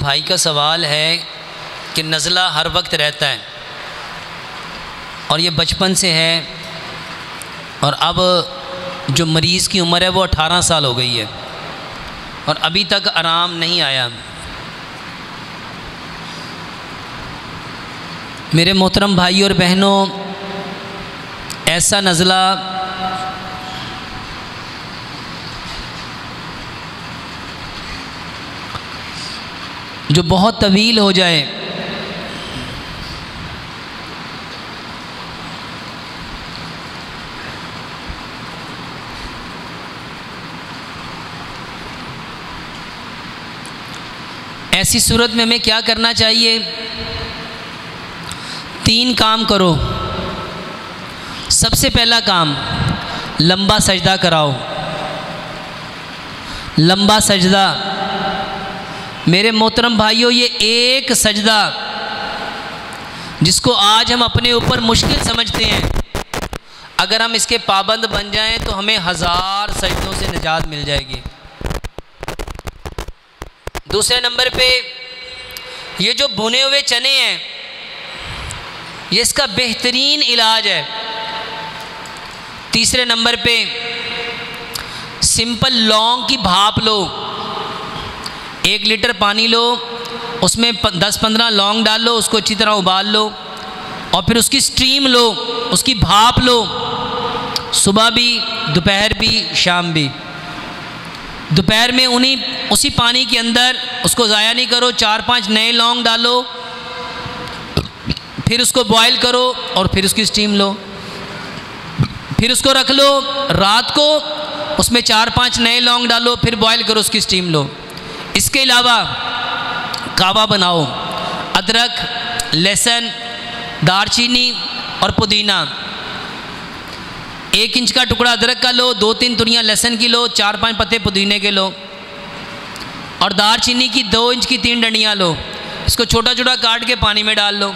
भाई का सवाल है कि नज़ला हर वक्त रहता है और ये बचपन से है, और अब जो मरीज़ की उम्र है वो 18 साल हो गई है और अभी तक आराम नहीं आया। मेरे मोहतरम भाई और बहनों, ऐसा नज़ला जो बहुत तवील हो जाए, ऐसी सूरत में हमें क्या करना चाहिए? 3 काम करो। सबसे पहला काम, लंबा सजदा कराओ। लंबा सजदा, मेरे मोहतरम भाइयों, ये एक सजदा जिसको आज हम अपने ऊपर मुश्किल समझते हैं, अगर हम इसके पाबंद बन जाएं तो हमें 1000 सजदों से निजात मिल जाएगी। दूसरे नंबर पे, ये जो भुने हुए चने हैं, ये इसका बेहतरीन इलाज है। तीसरे नंबर पे, सिंपल लौंग की भाप लो। 1 लीटर पानी लो, उसमें 10-15 लौंग डाल लो, उसको अच्छी तरह उबाल लो और फिर उसकी स्टीम लो, उसकी भाप लो, सुबह भी, दोपहर भी, शाम भी। दोपहर में उसी पानी के अंदर, उसको ज़ाया नहीं करो, 4-5 नए लौंग डालो, फिर उसको बॉयल करो और फिर उसकी स्टीम लो। फिर उसको रख लो, रात को उसमें 4-5 नए लौंग डालो, फिर बॉयल करो, उसकी स्टीम लो। इसके अलावा कावा बनाओ, अदरक, लहसुन, दालचीनी और पुदीना। 1 इंच का टुकड़ा अदरक का लो, 2-3 तुरियां लहसुन की लो, 4-5 पत्ते पुदीने के लो और दालचीनी की 2 इंच की 3 डंडियाँ लो। इसको छोटा छोटा काट के पानी में डाल लो,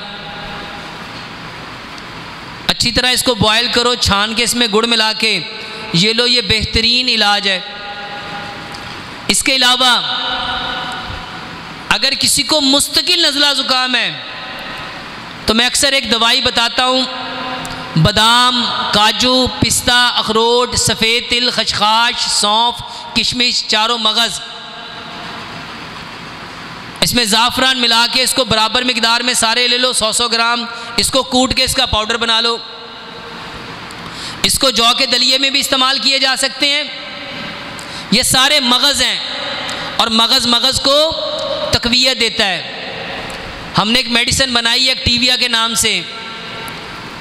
अच्छी तरह इसको बॉयल करो, छान के इसमें गुड़ मिला के ये लो। ये बेहतरीन इलाज है। इसके अलावा अगर किसी को मुस्तकिल नज़ला ज़ुकाम है तो मैं अक्सर एक दवाई बताता हूँ, बादाम, काजू, पिस्ता, अखरोट, सफ़ेद तिल, खशखाश, सौंफ, किशमिश, चारों मगज़, इसमें ज़ाफ़रान मिला के इसको बराबर मिकदार में सारे ले लो, 100-100 ग्राम। इसको कूट के इसका पाउडर बना लो। इसको जौ के दलिए में भी इस्तेमाल किए जा सकते हैं। ये सारे मगज़ हैं और मगज़ को तक़वियत देता है। हमने एक मेडिसिन बनाई है एक्टिविया के नाम से,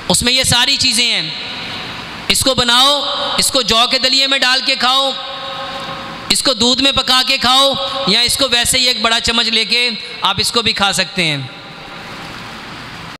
उसमें ये सारी चीज़ें हैं। इसको बनाओ, इसको जौ के दलिए में डाल के खाओ, इसको दूध में पका के खाओ, या इसको वैसे ही 1 बड़ा चम्मच लेके आप इसको भी खा सकते हैं।